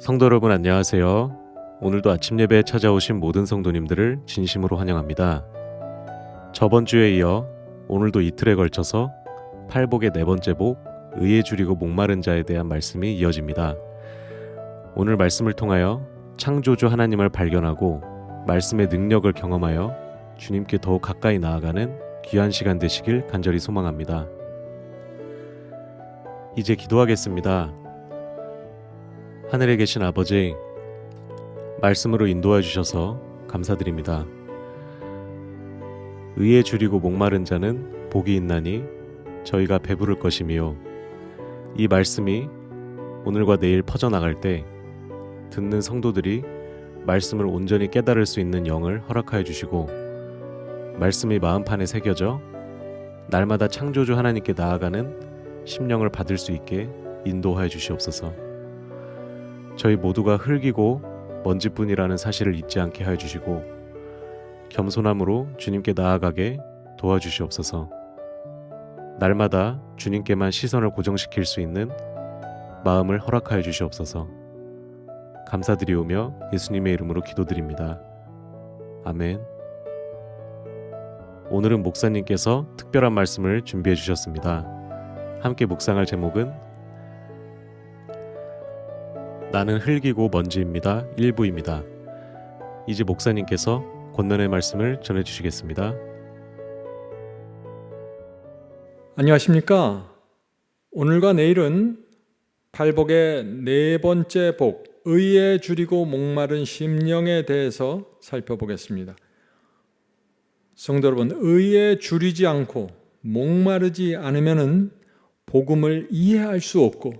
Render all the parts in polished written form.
성도 여러분 안녕하세요. 오늘도 아침 예배에 찾아오신 모든 성도님들을 진심으로 환영합니다. 저번 주에 이어 오늘도 이틀에 걸쳐서 팔복의 네 번째 복, 의에 줄이고 목마른 자에 대한 말씀이 이어집니다. 오늘 말씀을 통하여 창조주 하나님을 발견하고 말씀의 능력을 경험하여 주님께 더욱 가까이 나아가는 귀한 시간 되시길 간절히 소망합니다. 이제 기도하겠습니다. 하늘에 계신 아버지, 말씀으로 인도해 주셔서 감사드립니다. 의에 줄이고 목마른 자는 복이 있나니 저희가 배부를 것이며, 이 말씀이 오늘과 내일 퍼져나갈 때 듣는 성도들이 말씀을 온전히 깨달을 수 있는 영을 허락하여 주시고, 말씀이 마음판에 새겨져 날마다 창조주 하나님께 나아가는 심령을 받을 수 있게 인도하여 주시옵소서. 저희 모두가 흙이고 먼지뿐이라는 사실을 잊지 않게 하여 주시고, 겸손함으로 주님께 나아가게 도와주시옵소서. 날마다 주님께만 시선을 고정시킬 수 있는 마음을 허락하여 주시옵소서. 감사드리오며 예수님의 이름으로 기도드립니다. 아멘. 오늘은 목사님께서 특별한 말씀을 준비해 주셨습니다. 함께 묵상할 제목은 나는 흙이고 먼지입니다. 1부입니다. 이제 목사님께서 권면의 말씀을 전해주시겠습니다. 안녕하십니까? 오늘과 내일은 팔복의 네 번째 복, 의에 줄이고 목마른 심령에 대해서 살펴보겠습니다. 성도 여러분, 의에 줄이지 않고 목마르지 않으면 복음을 이해할 수 없고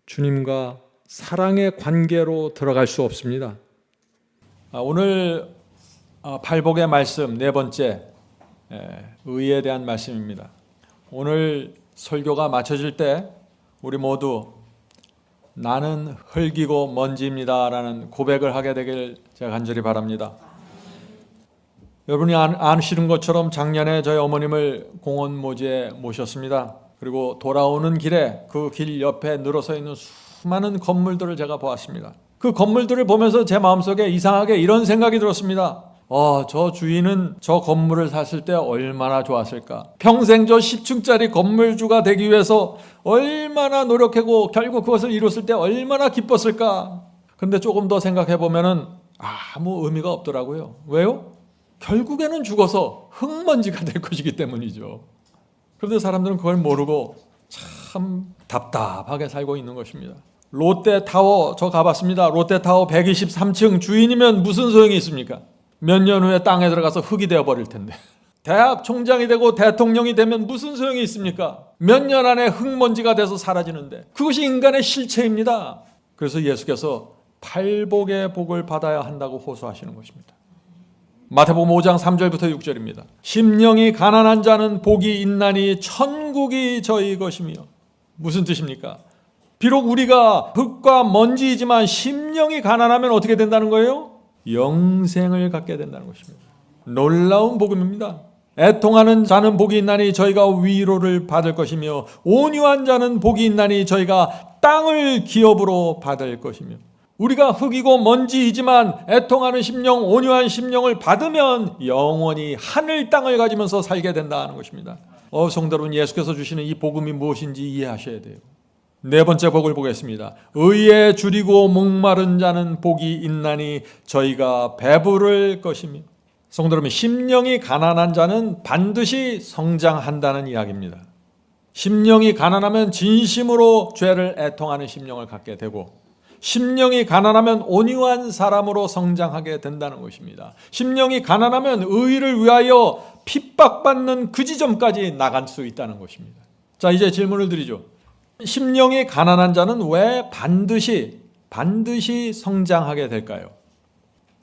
주님과 사랑의 관계로 들어갈 수 없습니다. 오늘 팔복의 말씀 네 번째, 의에 대한 말씀입니다. 오늘 설교가 마쳐질 때 우리 모두 나는 흙이고 먼지입니다 라는 고백을 하게 되길 제가 간절히 바랍니다. 여러분이 아시는 것처럼 작년에 저희 어머님을 공원 모지에 모셨습니다. 그리고 돌아오는 길에 그 길 옆에 늘어서 있는 수많은 건물들을 제가 보았습니다. 그 건물들을 보면서 제 마음속에 이상하게 이런 생각이 들었습니다. 저 주인은 저 건물을 샀을 때 얼마나 좋았을까. 평생 저 10층짜리 건물주가 되기 위해서 얼마나 노력하고 결국 그것을 이뤘을 때 얼마나 기뻤을까. 근데 조금 더 생각해 보면은 아무 의미가 없더라고요. 왜요? 결국에는 죽어서 흙먼지가 될 것이기 때문이죠. 그런데 사람들은 그걸 모르고 참 답답하게 살고 있는 것입니다. 롯데타워 저 가봤습니다. 롯데타워 123층 주인이면 무슨 소용이 있습니까? 몇 년 후에 땅에 들어가서 흙이 되어버릴 텐데. 대학 총장이 되고 대통령이 되면 무슨 소용이 있습니까? 몇 년 안에 흙먼지가 돼서 사라지는데. 그것이 인간의 실체입니다. 그래서 예수께서 팔복의 복을 받아야 한다고 호소하시는 것입니다. 마태복음 5장 3절부터 6절입니다. 심령이 가난한 자는 복이 있나니 천국이 저희 것이며. 무슨 뜻입니까? 비록 우리가 흙과 먼지이지만 심령이 가난하면 어떻게 된다는 거예요? 영생을 갖게 된다는 것입니다. 놀라운 복음입니다. 애통하는 자는 복이 있나니 저희가 위로를 받을 것이며, 온유한 자는 복이 있나니 저희가 땅을 기업으로 받을 것이며. 우리가 흙이고 먼지이지만 애통하는 심령, 온유한 심령을 받으면 영원히 하늘 땅을 가지면서 살게 된다는 것입니다. 성도 여러분, 예수께서 주시는 이 복음이 무엇인지 이해하셔야 돼요. 네 번째 복을 보겠습니다. 의에 줄이고 목마른 자는 복이 있나니 저희가 배부를 것이며. 성도 여러분, 심령이 가난한 자는 반드시 성장한다는 이야기입니다. 심령이 가난하면 진심으로 죄를 애통하는 심령을 갖게 되고, 심령이 가난하면 온유한 사람으로 성장하게 된다는 것입니다. 심령이 가난하면 의를 위하여 핍박받는 그 지점까지 나갈 수 있다는 것입니다. 자, 이제 질문을 드리죠. 심령이 가난한 자는 왜 반드시 성장하게 될까요?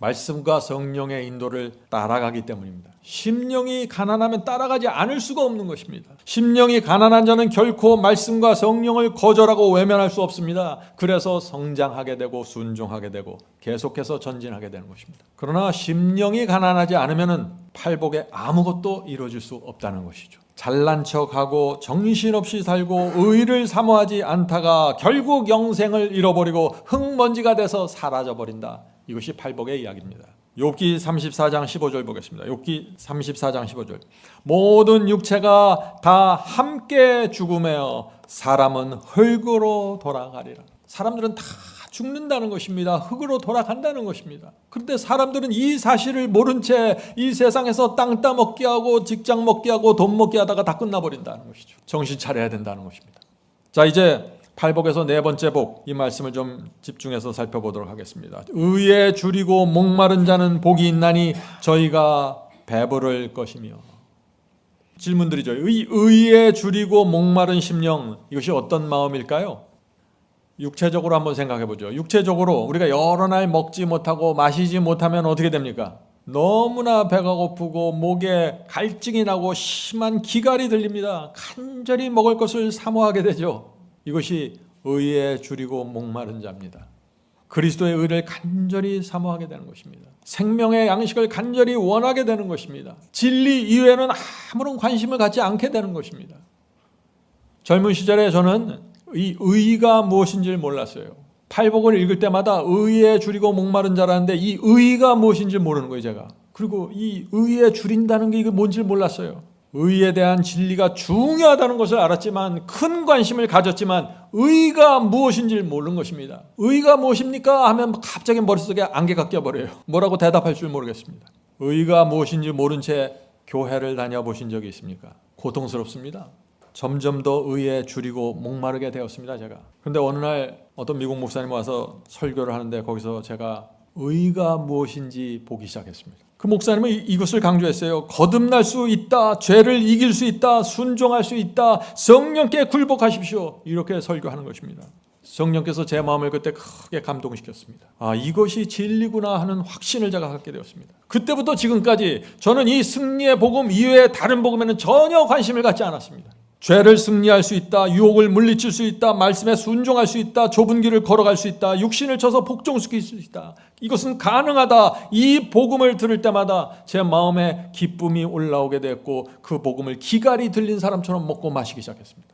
말씀과 성령의 인도를 따라가기 때문입니다. 심령이 가난하면 따라가지 않을 수가 없는 것입니다. 심령이 가난한 자는 결코 말씀과 성령을 거절하고 외면할 수 없습니다. 그래서 성장하게 되고 순종하게 되고 계속해서 전진하게 되는 것입니다. 그러나 심령이 가난하지 않으면 팔복에 아무것도 이루어질 수 없다는 것이죠. 잘난 척하고 정신없이 살고 의를 사모하지 않다가 결국 영생을 잃어버리고 흙먼지가 돼서 사라져버린다. 이것이 팔복의 이야기입니다. 욥기 34장 15절 보겠습니다. 욥기 34장 15절. 모든 육체가 다 함께 죽으며 사람은 흙으로 돌아가리라. 사람들은 다 죽는다는 것입니다. 흙으로 돌아간다는 것입니다. 그런데 사람들은 이 사실을 모른 채 이 세상에서 땅 따먹기 하고 직장 먹기 하고 돈 먹기 하다가 다 끝나버린다는 것이죠. 정신 차려야 된다는 것입니다. 자, 이제 팔복에서 네 번째 복, 이 말씀을 좀 집중해서 살펴보도록 하겠습니다. 의에 줄이고 목마른 자는 복이 있나니 저희가 배부를 것이며. 질문드리죠. 의에 줄이고 목마른 심령, 이것이 어떤 마음일까요? 육체적으로 한번 생각해 보죠. 육체적으로 우리가 여러 날 먹지 못하고 마시지 못하면 어떻게 됩니까? 너무나 배가 고프고 목에 갈증이 나고 심한 기갈이 들립니다. 간절히 먹을 것을 사모하게 되죠. 이것이 의에 줄이고 목마른 자입니다. 그리스도의 의를 간절히 사모하게 되는 것입니다. 생명의 양식을 간절히 원하게 되는 것입니다. 진리 이외에는 아무런 관심을 갖지 않게 되는 것입니다. 젊은 시절에 저는 이 의가 무엇인지를 몰랐어요. 팔복을 읽을 때마다 의에 줄이고 목마른 자라는데 이 의가 무엇인지 모르는 거예요, 제가. 그리고 이 의에 줄인다는 게 이게 뭔지를 몰랐어요. 의에 대한 진리가 중요하다는 것을 알았지만, 큰 관심을 가졌지만 의가 무엇인지를 모르는 것입니다. 의가 무엇입니까? 하면 갑자기 머릿속에 안개가 껴버려요. 뭐라고 대답할 줄 모르겠습니다. 의가 무엇인지 모른 채 교회를 다녀보신 적이 있습니까? 고통스럽습니다. 점점 더 의에 줄이고 목마르게 되었습니다, 제가. 그런데 어느 날 어떤 미국 목사님 와서 설교를 하는데 거기서 제가 의가 무엇인지 보기 시작했습니다. 그 목사님은 이것을 강조했어요. 거듭날 수 있다, 죄를 이길 수 있다, 순종할 수 있다, 성령께 굴복하십시오. 이렇게 설교하는 것입니다. 성령께서 제 마음을 그때 크게 감동시켰습니다. 아, 이것이 진리구나 하는 확신을 제가 갖게 되었습니다. 그때부터 지금까지 저는 이 승리의 복음 이외의 다른 복음에는 전혀 관심을 갖지 않았습니다. 죄를 승리할 수 있다, 유혹을 물리칠 수 있다, 말씀에 순종할 수 있다, 좁은 길을 걸어갈 수 있다, 육신을 쳐서 복종시킬 수 있다. 이것은 가능하다. 이 복음을 들을 때마다 제 마음에 기쁨이 올라오게 됐고 그 복음을 기갈이 들린 사람처럼 먹고 마시기 시작했습니다.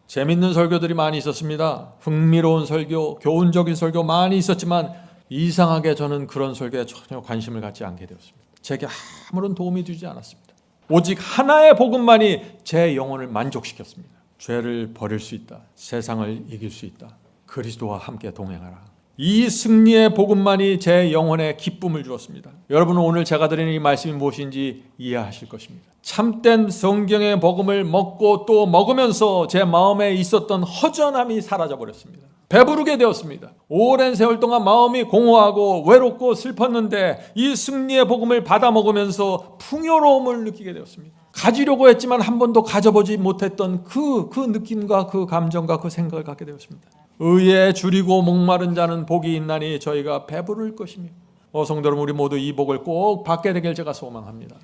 재밌는 설교들이 많이 있었습니다. 흥미로운 설교, 교훈적인 설교 많이 있었지만 이상하게 저는 그런 설교에 전혀 관심을 갖지 않게 되었습니다. 제게 아무런 도움이 되지 않았습니다. 오직 하나의 복음만이 제 영혼을 만족시켰습니다. 죄를 버릴 수 있다. 세상을 이길 수 있다. 그리스도와 함께 동행하라. 이 승리의 복음만이 제 영혼에 기쁨을 주었습니다. 여러분은 오늘 제가 드리는 이 말씀이 무엇인지 이해하실 것입니다. 참된 성경의 복음을 먹고 또 먹으면서 제 마음에 있었던 허전함이 사라져버렸습니다. 배부르게 되었습니다. 오랜 세월 동안 마음이 공허하고 외롭고 슬펐는데 이 승리의 복음을 받아 먹으면서 풍요로움을 느끼게 되었습니다. 가지려고 했지만 한 번도 가져보지 못했던 그 느낌과 그 감정과 그 생각을 갖게 되었습니다. 의에 줄이고 목마른 자는 복이 있나니 저희가 배부를 것이며. 성도 여러분, 우리 모두 이 복을 꼭 받게 되길 제가 소망합니다.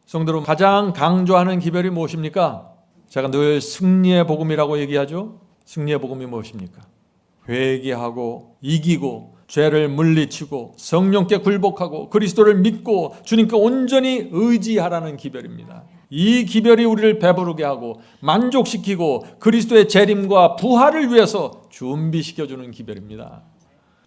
성도 여러분, 가장 강조하는 기별이 무엇입니까? 제가 늘 승리의 복음이라고 얘기하죠. 승리의 복음이 무엇입니까? 회개하고 이기고 죄를 물리치고 성령께 굴복하고 그리스도를 믿고 주님께 온전히 의지하라는 기별입니다. 이 기별이 우리를 배부르게 하고 만족시키고 그리스도의 재림과 부활을 위해서 준비시켜주는 기별입니다.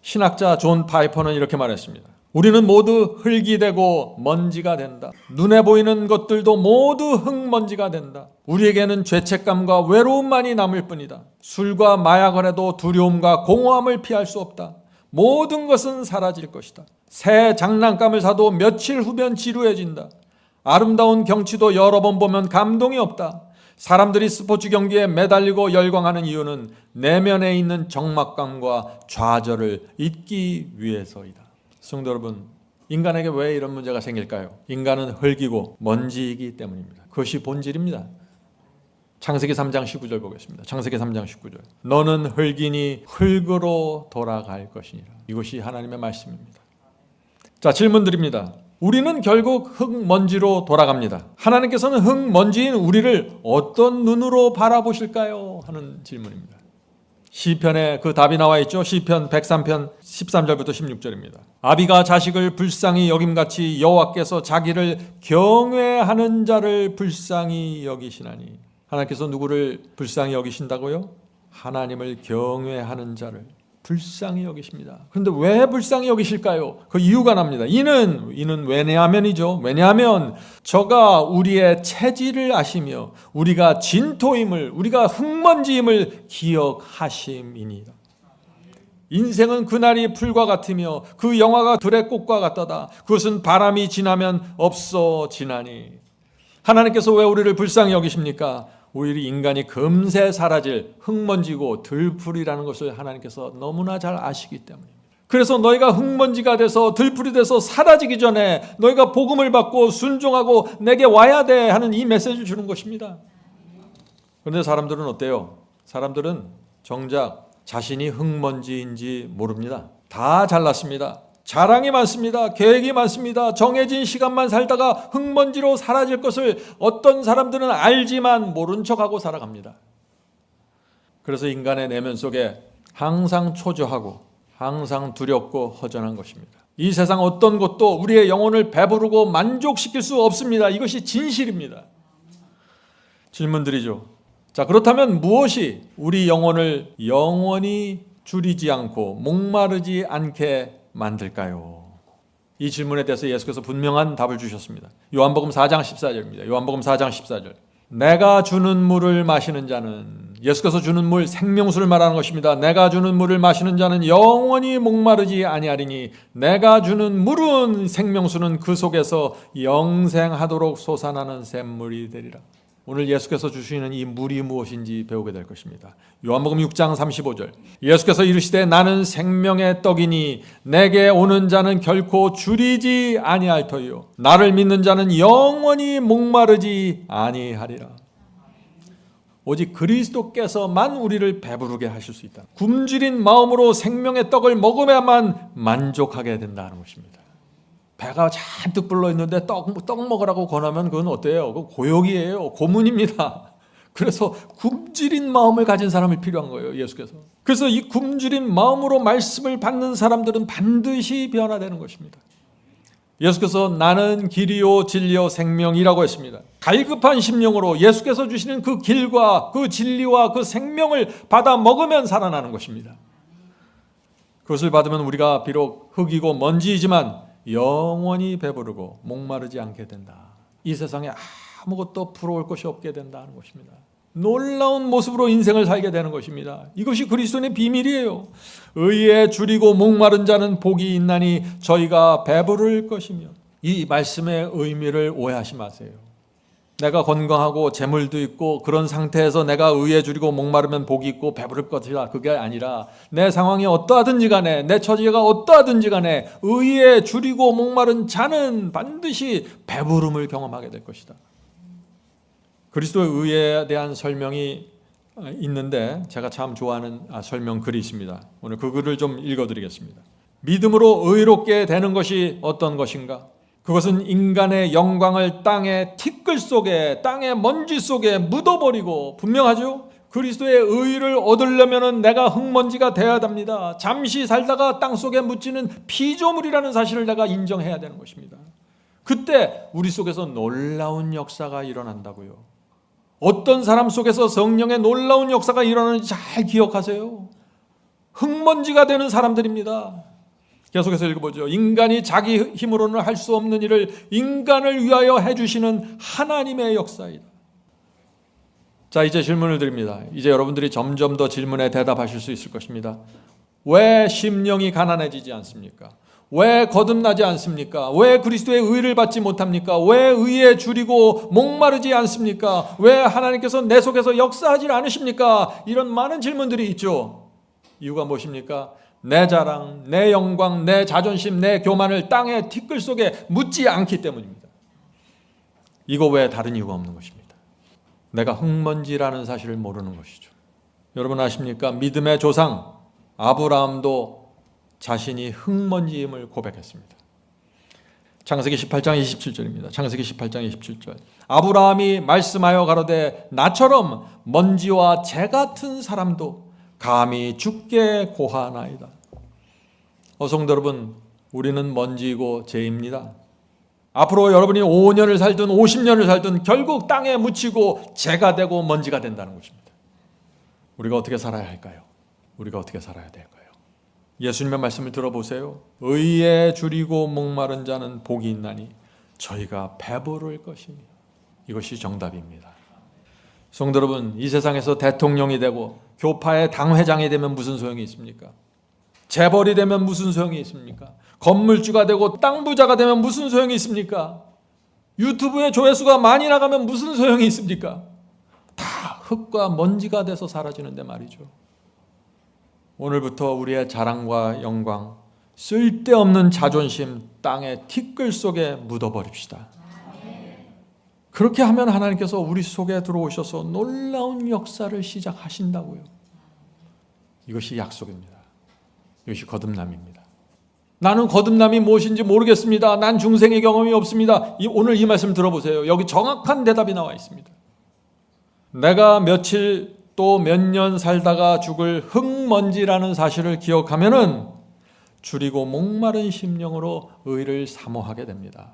신학자 존 파이퍼는 이렇게 말했습니다. 우리는 모두 흙이 되고 먼지가 된다. 눈에 보이는 것들도 모두 흙먼지가 된다. 우리에게는 죄책감과 외로움만이 남을 뿐이다. 술과 마약을 해도 두려움과 공허함을 피할 수 없다. 모든 것은 사라질 것이다. 새 장난감을 사도 며칠 후면 지루해진다. 아름다운 경치도 여러 번 보면 감동이 없다. 사람들이 스포츠 경기에 매달리고 열광하는 이유는 내면에 있는 적막감과 좌절을 잊기 위해서이다. 성도 여러분, 인간에게 왜 이런 문제가 생길까요? 인간은 흙이고 먼지이기 때문입니다. 그것이 본질입니다. 창세기 3장 19절 보겠습니다. 창세기 3장 19절. 너는 흙이니 흙으로 돌아갈 것이니라. 이것이 하나님의 말씀입니다. 자, 질문 드립니다. 우리는 결국 흙먼지로 돌아갑니다. 하나님께서는 흙먼지인 우리를 어떤 눈으로 바라보실까요? 하는 질문입니다. 시편에 그 답이 나와 있죠. 시편 103편 13절부터 16절입니다. 아비가 자식을 불쌍히 여김같이 여호와께서 자기를 경외하는 자를 불쌍히 여기시나니. 하나님께서 누구를 불쌍히 여기신다고요? 하나님을 경외하는 자를 불쌍히 여기십니다. 그런데 왜 불쌍히 여기실까요? 그 이유가 납니다. 이는 왜냐하면이죠. 왜냐하면 저가 우리의 체질을 아시며 우리가 진토임을, 우리가 흙먼지임을 기억하심이니이다. 인생은 그날이 풀과 같으며 그 영화가 들의 꽃과 같다다. 그것은 바람이 지나면 없어지나니. 하나님께서 왜 우리를 불쌍히 여기십니까? 오히려 인간이 금세 사라질 흙먼지고 들풀이라는 것을 하나님께서 너무나 잘 아시기 때문입니다. 그래서 너희가 흙먼지가 돼서 들풀이 돼서 사라지기 전에 너희가 복음을 받고 순종하고 내게 와야 돼 하는 이 메시지를 주는 것입니다. 그런데 사람들은 어때요? 사람들은 정작 자신이 흙먼지인지 모릅니다. 다 잘났습니다. 자랑이 많습니다. 계획이 많습니다. 정해진 시간만 살다가 흙먼지로 사라질 것을 어떤 사람들은 알지만 모른 척하고 살아갑니다. 그래서 인간의 내면 속에 항상 초조하고 항상 두렵고 허전한 것입니다. 이 세상 어떤 것도 우리의 영혼을 배부르고 만족시킬 수 없습니다. 이것이 진실입니다. 질문드리죠. 자, 그렇다면 무엇이 우리 영혼을 영원히 줄이지 않고 목마르지 않게 만들까요? 이 질문에 대해서 예수께서 분명한 답을 주셨습니다. 요한복음 4장 14절입니다. 요한복음 4장 14절. 내가 주는 물을 마시는 자는, 예수께서 주는 물, 생명수를 말하는 것입니다. 내가 주는 물을 마시는 자는 영원히 목마르지 아니하리니 내가 주는 물은, 생명수는 그 속에서 영생하도록 솟아나는 샘물이 되리라. 오늘 예수께서 주시는 이 물이 무엇인지 배우게 될 것입니다. 요한복음 6장 35절. 예수께서 이르시되 나는 생명의 떡이니 내게 오는 자는 결코 줄이지 아니할 터이요 나를 믿는 자는 영원히 목마르지 아니하리라. 오직 그리스도께서만 우리를 배부르게 하실 수 있다. 굶주린 마음으로 생명의 떡을 먹으야만 만족하게 된다는 것입니다. 배가 잔뜩 불러 있는데 떡 먹으라고 권하면 그건 어때요? 그건 고역이에요. 고문입니다. 그래서 굶주린 마음을 가진 사람이 필요한 거예요, 예수께서. 그래서 이 굶주린 마음으로 말씀을 받는 사람들은 반드시 변화되는 것입니다. 예수께서 나는 길이요 진리요 생명이라고 했습니다. 갈급한 심령으로 예수께서 주시는 그 길과 그 진리와 그 생명을 받아 먹으면 살아나는 것입니다. 그것을 받으면 우리가 비록 흙이고 먼지이지만 영원히 배부르고 목마르지 않게 된다. 이 세상에 아무것도 부러울 것이 없게 된다는 것입니다. 놀라운 모습으로 인생을 살게 되는 것입니다. 이것이 그리스도의 비밀이에요. 의에 줄이고 목마른 자는 복이 있나니 저희가 배부를 것이며. 이 말씀의 의미를 오해하지 마세요. 내가 건강하고 재물도 있고 그런 상태에서 내가 의에 줄이고 목마르면 복이 있고 배부를 것이다. 그게 아니라 내 상황이 어떠하든지 간에 내 처지가 어떠하든지 간에 의에 줄이고 목마른 자는 반드시 배부름을 경험하게 될 것이다. 그리스도의 의에 대한 설명이 있는데 제가 참 좋아하는 설명 글이 있습니다. 오늘 그 글을 좀 읽어드리겠습니다. 믿음으로 의롭게 되는 것이 어떤 것인가? 그것은 인간의 영광을 땅의 티끌 속에, 땅의 먼지 속에 묻어버리고, 분명하죠? 그리스도의 의를 얻으려면 내가 흙먼지가 되어야 됩니다. 잠시 살다가 땅 속에 묻히는 피조물이라는 사실을 내가 인정해야 되는 것입니다. 그때 우리 속에서 놀라운 역사가 일어난다고요. 어떤 사람 속에서 성령의 놀라운 역사가 일어나는지 잘 기억하세요. 흙먼지가 되는 사람들입니다. 계속해서 읽어보죠. 인간이 자기 힘으로는 할 수 없는 일을 인간을 위하여 해주시는 하나님의 역사이다. 자, 이제 질문을 드립니다. 이제 여러분들이 점점 더 질문에 대답하실 수 있을 것입니다. 왜 심령이 가난해지지 않습니까? 왜 거듭나지 않습니까? 왜 그리스도의 의를 받지 못합니까? 왜 의에 줄이고 목마르지 않습니까? 왜 하나님께서 내 속에서 역사하지 않으십니까? 이런 많은 질문들이 있죠. 이유가 무엇입니까? 내 자랑, 내 영광, 내 자존심, 내 교만을 땅의 티끌 속에 묻지 않기 때문입니다. 이거 외에 다른 이유가 없는 것입니다. 내가 흙먼지라는 사실을 모르는 것이죠. 여러분 아십니까? 믿음의 조상 아브라함도 자신이 흙먼지임을 고백했습니다. 창세기 18장 27절입니다. 창세기 18장 27절. 아브라함이 말씀하여 가로되 나처럼 먼지와 재 같은 사람도 감히 죽게 고하나이다. 성도 여러분, 우리는 먼지이고 재입니다. 앞으로 여러분이 5년을 살든 50년을 살든 결국 땅에 묻히고 재가 되고 먼지가 된다는 것입니다. 우리가 어떻게 살아야 할까요? 우리가 어떻게 살아야 될까요? 예수님의 말씀을 들어보세요. 의에 줄이고 목마른 자는 복이 있나니 저희가 배부를 것이며. 이것이 정답입니다. 성도 여러분, 이 세상에서 대통령이 되고 교파의 당회장이 되면 무슨 소용이 있습니까? 재벌이 되면 무슨 소용이 있습니까? 건물주가 되고 땅 부자가 되면 무슨 소용이 있습니까? 유튜브에 조회수가 많이 나가면 무슨 소용이 있습니까? 다 흙과 먼지가 돼서 사라지는데 말이죠. 오늘부터 우리의 자랑과 영광, 쓸데없는 자존심 땅의 티끌 속에 묻어버립시다. 그렇게 하면 하나님께서 우리 속에 들어오셔서 놀라운 역사를 시작하신다고요. 이것이 약속입니다. 이것이 거듭남입니다. 나는 거듭남이 무엇인지 모르겠습니다. 난 중생의 경험이 없습니다. 오늘 이 말씀 들어보세요. 여기 정확한 대답이 나와 있습니다. 내가 며칠 또 몇 년 살다가 죽을 흙먼지라는 사실을 기억하면은 줄이고 목마른 심령으로 의를 사모하게 됩니다.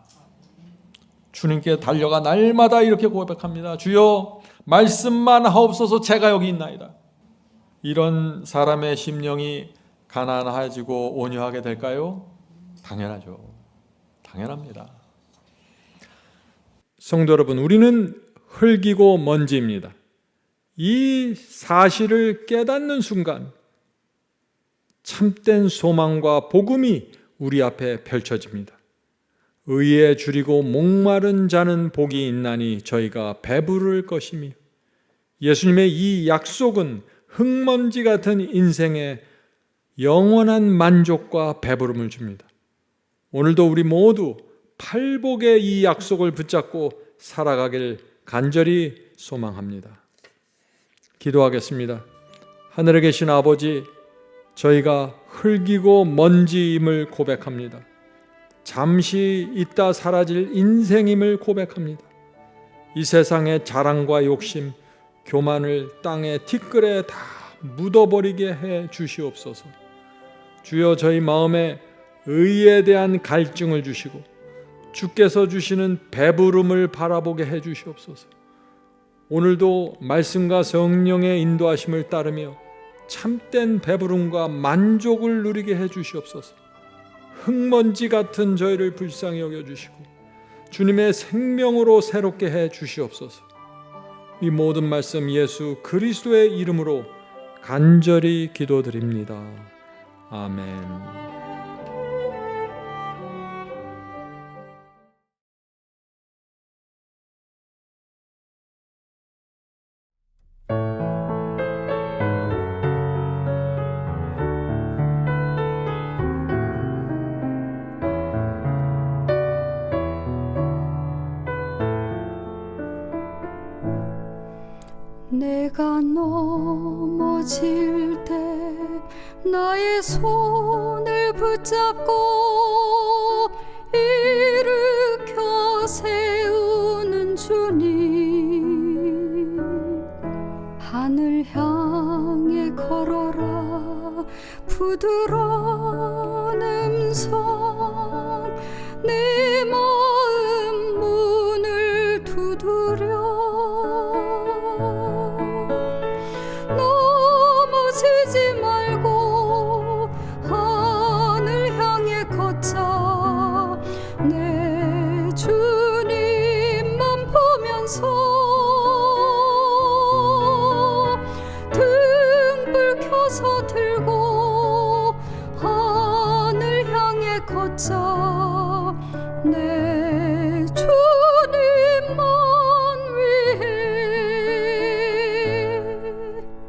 주님께 달려가 날마다 이렇게 고백합니다. 주여, 말씀만 하옵소서. 제가 여기 있나이다. 이런 사람의 심령이 가난해지고 온유하게 될까요? 당연하죠. 당연합니다. 성도 여러분, 우리는 흙이고 먼지입니다. 이 사실을 깨닫는 순간 참된 소망과 복음이 우리 앞에 펼쳐집니다. 의에 줄이고 목마른 자는 복이 있나니 저희가 배부를 것이며. 예수님의 이 약속은 흙먼지 같은 인생에 영원한 만족과 배부름을 줍니다. 오늘도 우리 모두 팔복의 이 약속을 붙잡고 살아가길 간절히 소망합니다. 기도하겠습니다. 하늘에 계신 아버지, 저희가 흙이고 먼지임을 고백합니다. 잠시 있다 사라질 인생임을 고백합니다. 이 세상의 자랑과 욕심, 교만을 땅의 티끌에 다 묻어버리게 해 주시옵소서. 주여, 저희 마음에 의에 대한 갈증을 주시고 주께서 주시는 배부름을 바라보게 해 주시옵소서. 오늘도 말씀과 성령의 인도하심을 따르며 참된 배부름과 만족을 누리게 해 주시옵소서. 흙먼지 같은 저희를 불쌍히 여겨주시고 주님의 생명으로 새롭게 해 주시옵소서. 이 모든 말씀 예수 그리스도의 이름으로 간절히 기도드립니다. 아멘. 내가 넘어질 때 나의 손을 붙잡고 일으켜 세우는 주님, 하늘 향해 걸어라 부드러운 음성, 내 마음 문을 두드려 넘어지지 말고 하늘 향해 걷자. 내 주님만 보면서 등불 켜서 들고 하늘 향해 걷자. 내 주님만 위해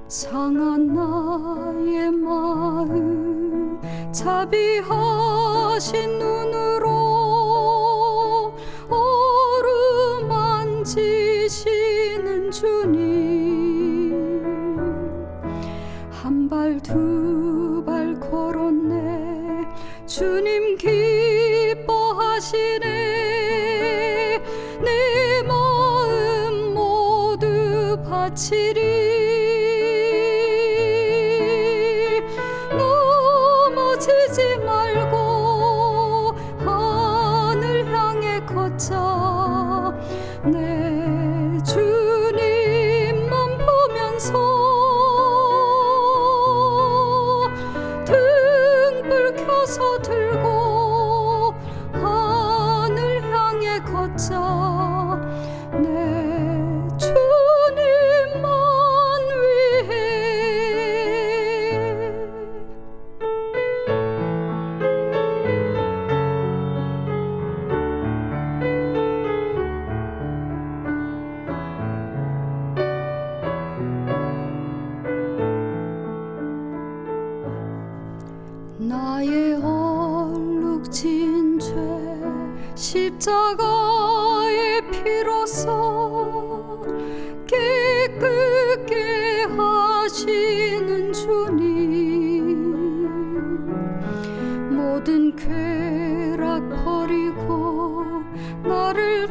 상한 나의 마음 자비하신 눈으로 어루만지시는 주님, 한 발 두 발 걸었네 주님 기뻐하시네. 넘어지지 말고 하늘 향해 걷자. 내 주님만 보면서 등불 켜서 들고 하늘 향해 걷자. 내 주님만 위해. 나의 얼룩진 죄 십자가의 피로써 깨끗게 하시는 주님, 모든 쾌락 버리고 나를